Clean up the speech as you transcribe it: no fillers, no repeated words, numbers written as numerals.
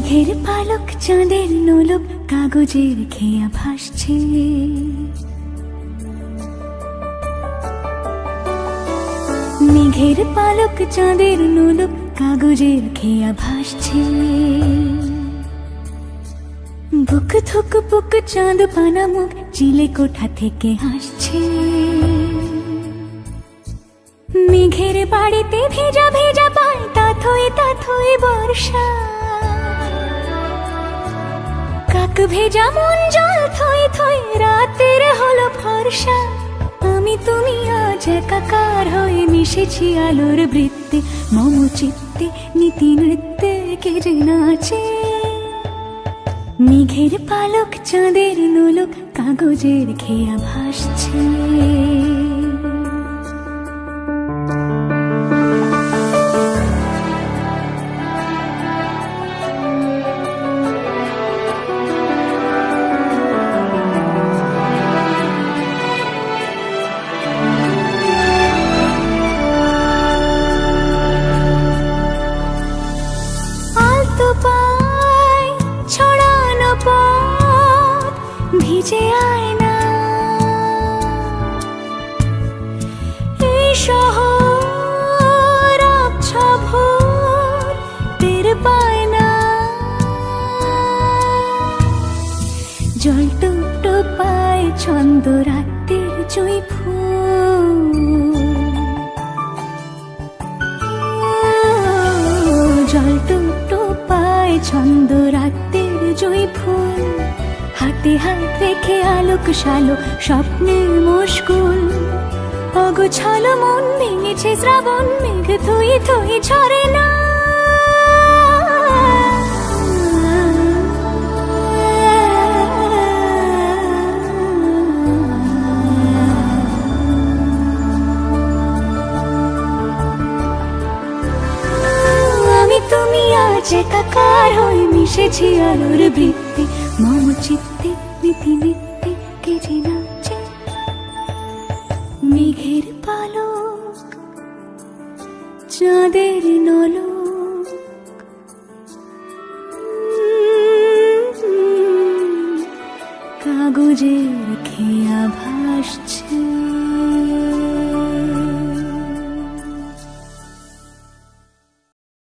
মেঘের পালক চাঁদের নোলক কাগজের খেয়া ভাসছে। মেঘের পালক চাঁদের নোলক কাগজের খেয়া ভাসছে। বুক থুক বুক চাঁদ পানা মুখ চিলে কোঠা থেকে হাসছে। মেঘের বাড়িতে ভেজা ভেজা পায় তাথই বর্ষা। কাক ভেজা মন জল থই থই রাতের হলো ফর্সা। আমি তুমি আজ একাকার হয়ে মিশেছি আলোর বৃত্তে। মম চিত্তে নীতি নৃত্যে কে যে নাচে। মেঘের পালক চাঁদের নোলক কাগজের খেয়া ভাসছে। ভিজে আয়না এই শহর আবছা ভোর টের পায় না। জল টুপ পায় ছন্দ রাতের জুঁই ফুল। জল টুপ পায় ছন্দ রাতের জুঁই ফুল। হাতে হাত রেখে আলোক শালো স্বপ্নের মুশকুল। অগোছালো মন ভেঙেছে শ্রাবণ মেঘ থই থই ঝরে না। আমি তুমি আজ একাকার হয়ে মিশেছি আলোর বৃত্তে। মম চিত্তে নীতি নৃত্যে কে যে নাচে। মেঘের পালক চাঁদের নোলক কাগজের খেয়া ভাসছে।